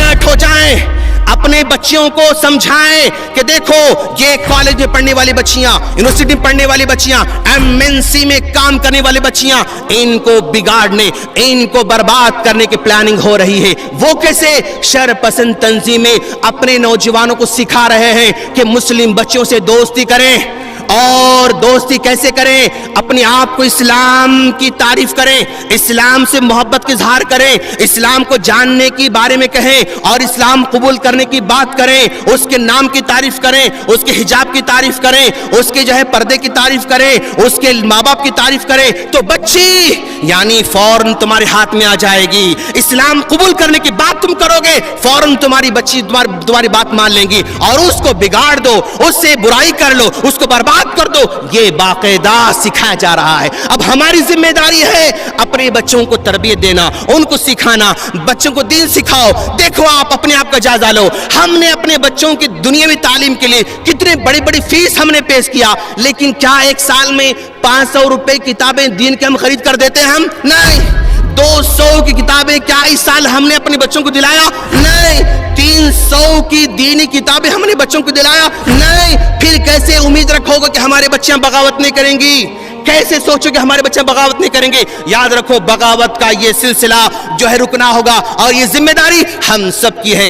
Alert ہو جائیں, اپنے بچیوں کو سمجھائیں کہ دیکھو یہ کالج میں پڑھنے والی بچیاں, یونیورسٹی میں پڑھنے والی بچیاں, MNC میں کام کرنے والی بچیاں, ان کو بگاڑنے, ان کو برباد کرنے کی پلاننگ ہو رہی ہے. وہ کیسے؟ شر پسند تنظیمیں اپنے نوجوانوں کو سکھا رہے ہیں کہ مسلم بچوں سے دوستی کریں. اور دوستی کیسے کریں؟ اپنے آپ کو اسلام کی تعریف کریں, اسلام سے محبت کا اظہار کریں, اسلام کو جاننے کی بارے میں کہیں اور اسلام قبول کرنے کی بات کریں, اس کے نام کی تعریف کریں, اس کے حجاب کی تعریف کریں, اس کے پردے کی تعریف کریں, اس کے ماں باپ کی تعریف کریں, تو بچی یعنی فوراً تمہارے ہاتھ میں آ جائے گی. اسلام قبول کرنے کی بات تم کرو گے, فوراً تمہاری بچی تمہاری بات مان لیں گی, اور اس کو بگاڑ دو, اس سے برائی کر لو, اس کو برباد کر دو. یہ باقاعدہ سکھایا جا رہا ہے. اب ہماری ذمہ داری ہے اپنے بچوں کو تربیت دینا, ان کو سکھانا, بچوں کو دین سکھاؤ. دیکھو آپ اپنے آپ کا جائزہ لو, ہم نے اپنے بچوں کی دنیاوی تعلیم کے لیے کتنے بڑی بڑی فیس ہم نے پیش کیا, لیکن کیا ایک سال میں 500 روپے کتابیں دین کے ہم خرید کر دیتے ہیں؟ ہم نہیں. 200 کی کتابیں کیا اس سال ہم نے اپنے بچوں کو دلایا؟ نہیں. 300 کی دینی کتابیں ہم نے بچوں کو دلایا؟ نہیں. پھر کیسے امید رکھو گے کہ ہمارے بچیاں بغاوت نہیں کریں گی؟ کیسے سوچو کہ ہمارے بچے بغاوت نہیں کریں گے؟ یاد رکھو بغاوت کا یہ سلسلہ رکنا ہوگا, اور یہ ذمہ داری ہم سب کی ہے.